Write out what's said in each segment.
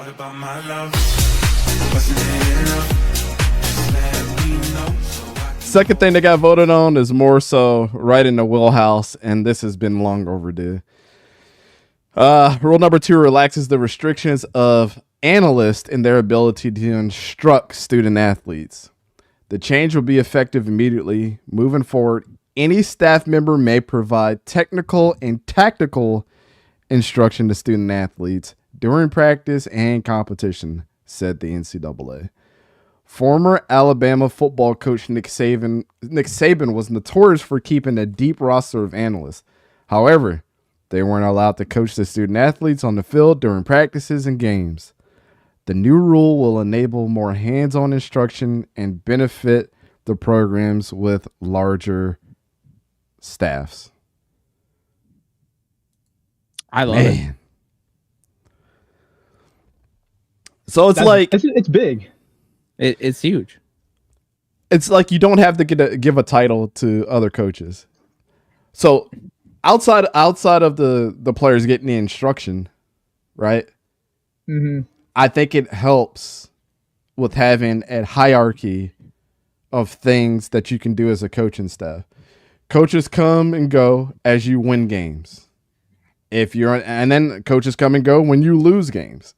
What about my love? Wasn't it enough? Just let me know so I can Second thing that got voted on is more so right in the wheelhouse, and this has been long overdue. Rule number 2 relaxes the restrictions of analysts in their ability to instruct student athletes. The change will be effective immediately. Moving forward, any staff member may provide technical and tactical instruction to student athletes during practice and competition, said the NCAA. Former Alabama football coach Nick Saban was notorious for keeping a deep roster of analysts. However, they weren't allowed to coach the student athletes on the field during practices and games. The new rule will enable more hands-on instruction and benefit the programs with larger staffs. I love it. So it's big. It's huge. It's like you don't have to give a title to other coaches. So outside of the players getting the instruction, right? Mm-hmm. I think it helps with having a hierarchy of things that you can do as a coaching staff. Coaches come and go as you win games. And then coaches come and go when you lose games.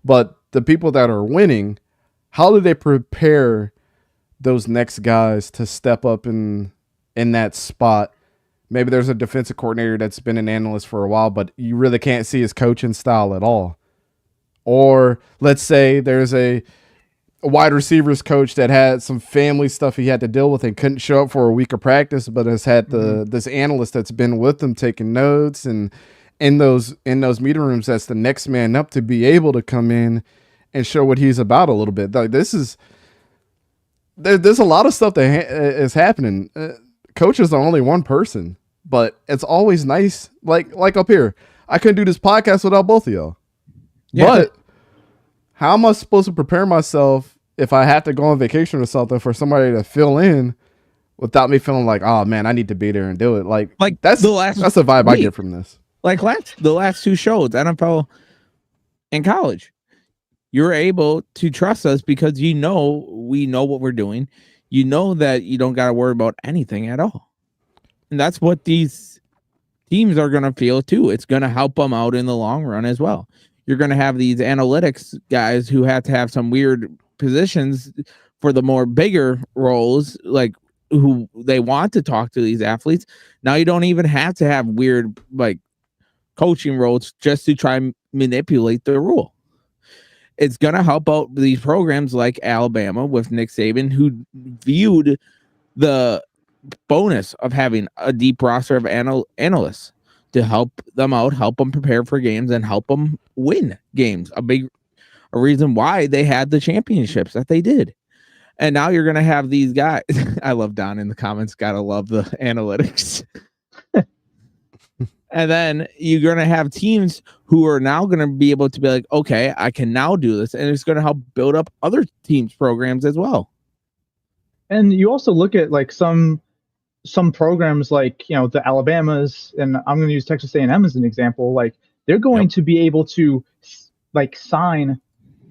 But the people that are winning, how do they prepare those next guys to step up in that spot? Maybe there's a defensive coordinator that's been an analyst for a while, but you really can't see his coaching style at all. Or let's say there's a wide receivers coach that had some family stuff he had to deal with and couldn't show up for a week of practice, but has had this analyst that's been with them taking notes, and in those meeting rooms, that's the next man up to be able to come in and show what he's about a little bit. Like there's a lot of stuff that is happening. Coaches are only one person, but it's always nice. Like up here, I couldn't do this podcast without both of y'all. Yeah. But how am I supposed to prepare myself if I have to go on vacation or something for somebody to fill in without me feeling like, oh man, I need to be there and do it. Like that's the vibe I get from this. Like the last 2 shows, NFL and college, you're able to trust us because we know what we're doing. You know that you don't got to worry about anything at all. And that's what these teams are going to feel too. It's going to help them out in the long run as well. You're going to have these analytics guys who have to have some weird positions for the more bigger roles, like who they want to talk to these athletes. Now you don't even have to have weird like coaching roles just to try and manipulate the rule. It's going to help out these programs like Alabama with Nick Saban, who viewed the bonus of having a deep roster of analysts to help them out, help them prepare for games, and help them win games. A reason why they had the championships that they did. And now you're going to have these guys. I love Don in the comments. Got to love the analytics. And then you're going to have teams who are now going to be able to be like, okay, I can now do this. And it's going to help build up other teams' programs as well. And you also look at like some programs like, the Alabamas, and I'm going to use Texas A&M as an example. Like they're going to be able to like sign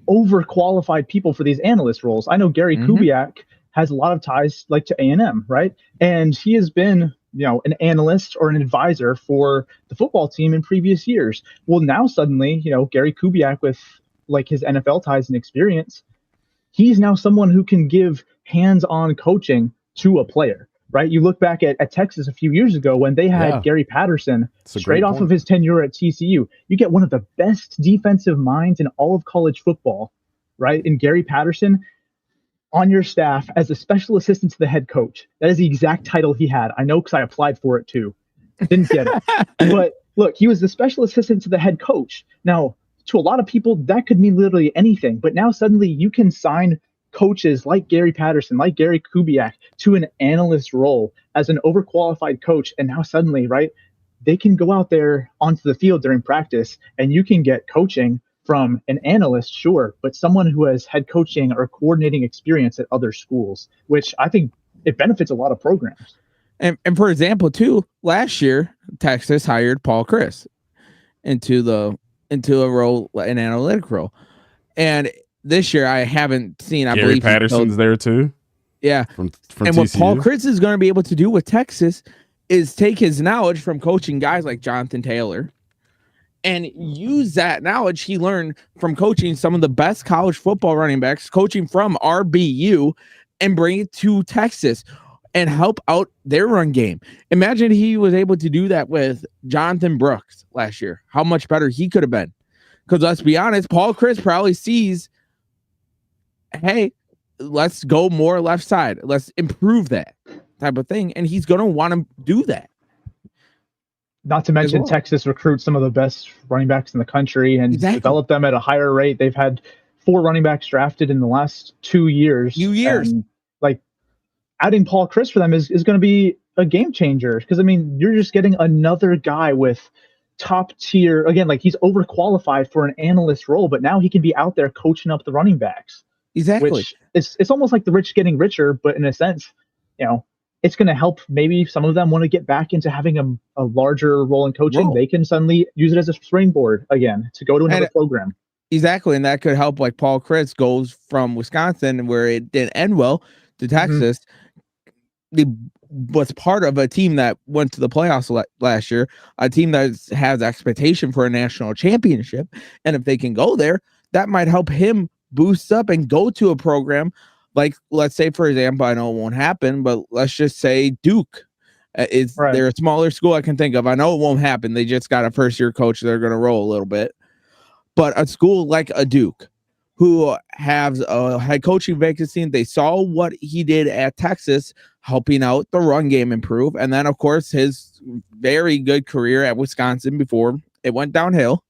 overqualified people for these analyst roles. I know 𝗕𝘂𝘀𝗶𝗲𝘀𝗀 has a lot of ties like to A&M, right? And he has been an analyst or an advisor for the football team in previous years. Well, now suddenly, 𝗕𝘂𝘀𝗀𝘀𝗀 with like his NFL ties and experience, he's now someone who can give hands-on coaching to a player, right? You look back at Texas a few years ago when they had Gary Patterson straight off of his tenure at TCU. You get one of the best defensive minds in all of college football, right? And Gary Patterson on your staff as a special assistant to the head coach. That is the exact title he had. I know because I applied for it too. Didn't get it. But look, he was the special assistant to the head coach. Now, to a lot of people, that could mean literally anything. But now suddenly you can sign coaches like Gary Patterson, like 𝗕𝘂𝘀𝘀𝗀𝘀 to an analyst role as an overqualified coach. And now suddenly, right, they can go out there onto the field during practice and you can get coaching from an analyst, sure, but someone who has head coaching or coordinating experience at other schools, which I think it benefits a lot of programs. And for example, too, last year, Texas hired Paul Chryst into a role, an analytic role. And this year I haven't seen. I Gary believe Patterson's there too. Yeah, from and TCU. what Paul Chryst is going to be able to do with Texas is take his knowledge from coaching guys like Jonathan Taylor and use that knowledge he learned from coaching some of the best college football running backs, coaching from RBU, and bring it to Texas and help out their run game. Imagine he was able to do that with Jonathan Brooks last year, how much better he could have been. Because let's be honest, Paul Chryst probably sees, hey, let's go more left side. Let's improve that type of thing. And he's going to want to do that. Not to mention Texas recruits some of the best running backs in the country and develop them at a higher rate. They've had 4 running backs drafted in the last 2 years. And, like, adding Paul Chryst for them is going to be a game changer. Because, I mean, you're just getting another guy with top tier. Again, like, he's overqualified for an analyst role, but now he can be out there coaching up the running backs. Exactly. Which it's almost like the rich getting richer, but in a sense, you know, it's going to help maybe some of them want to get back into having a larger role in coaching. They can suddenly use it as a springboard again to go to another program. Exactly. And that could help, like Paul Chryst goes from Wisconsin, where it didn't end well, to Texas. He was part of a team that went to the playoffs last year, a team that has expectation for a national championship. And if they can go there, that might help him boost up and go to a program like, let's say, for example, I know it won't happen, but let's just say Duke. They're a smaller school I can think of. I know it won't happen. They just got a first-year coach. They're going to roll a little bit. But a school like a Duke, who has a head coaching vacancy, and they saw what he did at Texas, helping out the run game improve. And then, of course, his very good career at Wisconsin before it went downhill.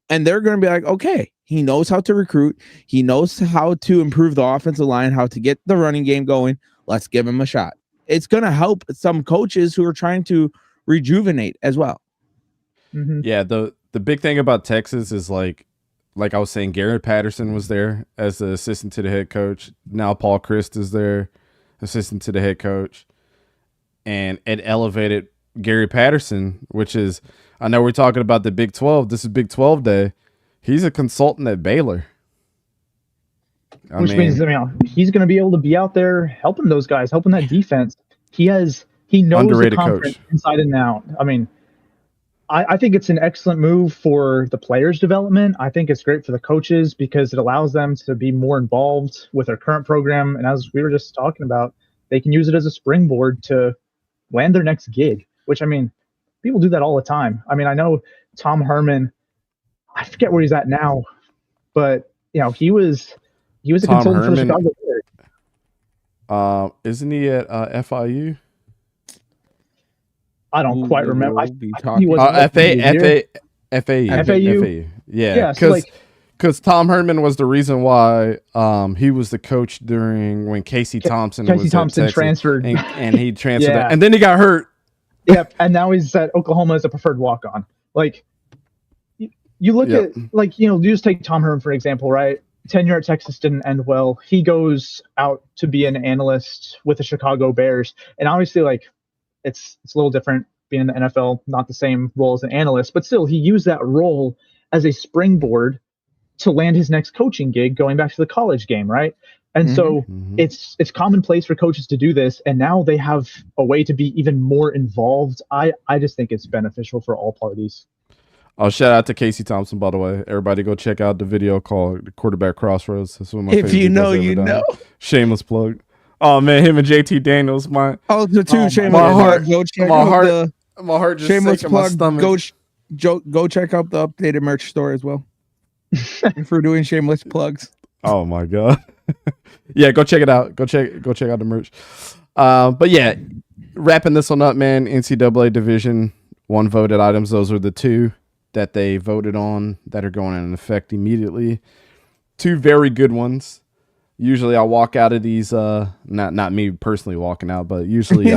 And they're going to be like, okay, he knows how to recruit. He knows how to improve the offensive line, how to get the running game going. Let's give him a shot. It's going to help some coaches who are trying to rejuvenate as well. Yeah, the big thing about Texas is like I was saying, Garrett Patterson was there as the assistant to the head coach. Now Paul Chryst is there, assistant to the head coach. And it elevated Gary Patterson, which is, I know we're talking about the Big 12. This is Big 12 day. He's a consultant at Baylor. Which means, he's going to be able to be out there helping those guys, helping that defense. He knows the conference inside and out. I mean, I think it's an excellent move for the players' development. I think it's great for the coaches because it allows them to be more involved with their current program. And as we were just talking about, they can use it as a springboard to land their next gig, which, I mean, people do that all the time. I mean, I know Tom Herman, I forget where he's at now, but, he was a Tom consultant Herman, for the Chicago Bears. Isn't he at FIU? I don't quite remember. FAU. Yeah, because Tom Herman was the reason why he was the coach during when Casey Thompson transferred, and he transferred, and then he got hurt. Yep, and now he's at Oklahoma as a preferred walk-on. Like, you look at, like, you just take Tom Herman for example, right? Tenure at Texas didn't end well. He goes out to be an analyst with the Chicago Bears, and obviously, like, it's a little different being in the NFL, not the same role as an analyst, but still, he used that role as a springboard to land his next coaching gig, going back to the college game, right? And so it's commonplace for coaches to do this, and now they have a way to be even more involved. I just think it's beneficial for all parties. Oh, shout out to Casey Thompson, by the way. Everybody go check out the video called The Quarterback Crossroads. That's one of my favorite you know, videos you ever done. know. Shameless plug. Oh, man, him and JT Daniels. The two shameless my heart. Go check out my heart just shameless sank in my plug. stomach. Go check out the updated merch store as well. For doing shameless plugs. Oh my god. Yeah, go check it out. Go check out the merch. But yeah, wrapping this one up, man. NCAA Division 1 voted items. Those are the 2 that they voted on that are going into effect immediately. 2 very good ones. Usually I walk out of these, not me personally walking out, but usually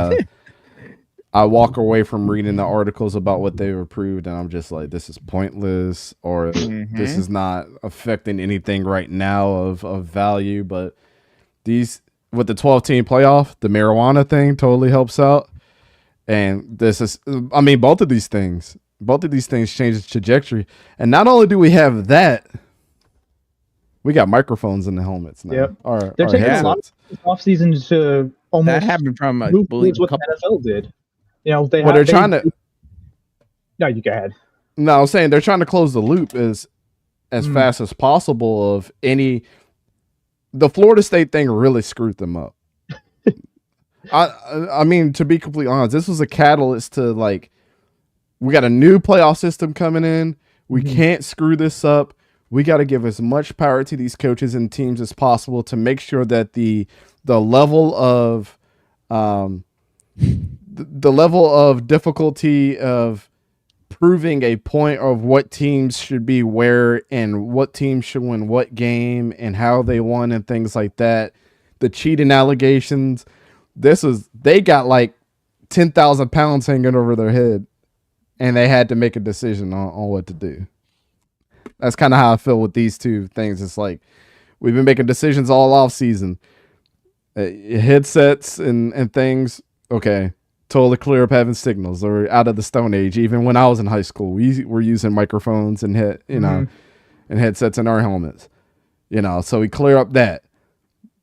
I walk away from reading the articles about what they've approved, and I'm just like, this is pointless, or this is not affecting anything right now of value. But these, with the 12-team playoff, the marijuana thing totally helps out. And this is, I mean, both of these things change the trajectory. And not only do we have that, We got microphones in the helmets now. Yep. Our They're taking a lot headsets. of off season to almost That happened from I move believe towards a what couple. the NFL did. You know, they Well, have, they're trying to. No, you go ahead. No, I was saying they're trying to close the loop as fast as possible of any. The Florida State thing really screwed them up. I mean, to be completely honest, this was a catalyst to like, we got a new playoff system coming in. We can't screw this up. We got to give as much power to these coaches and teams as possible to make sure that the level of the level of difficulty of proving a point of what teams should be where and what teams should win what game and how they won and things like that. The cheating allegations. They got like 10,000 pounds hanging over their head and they had to make a decision on what to do. That's kind of how I feel with these two things. It's like we've been making decisions all off season. Headsets and things. Okay. Totally clear up having signals or out of the Stone Age. Even when I was in high school, we were using microphones and and headsets in our helmets, so we clear up that.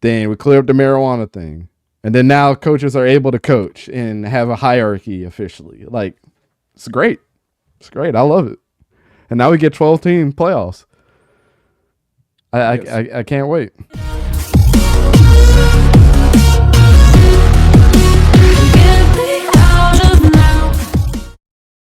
Then we clear up the marijuana thing. And then now coaches are able to coach and have a hierarchy officially. Like, it's great. It's great. I love it. And now we get 12-team playoffs. I can't wait.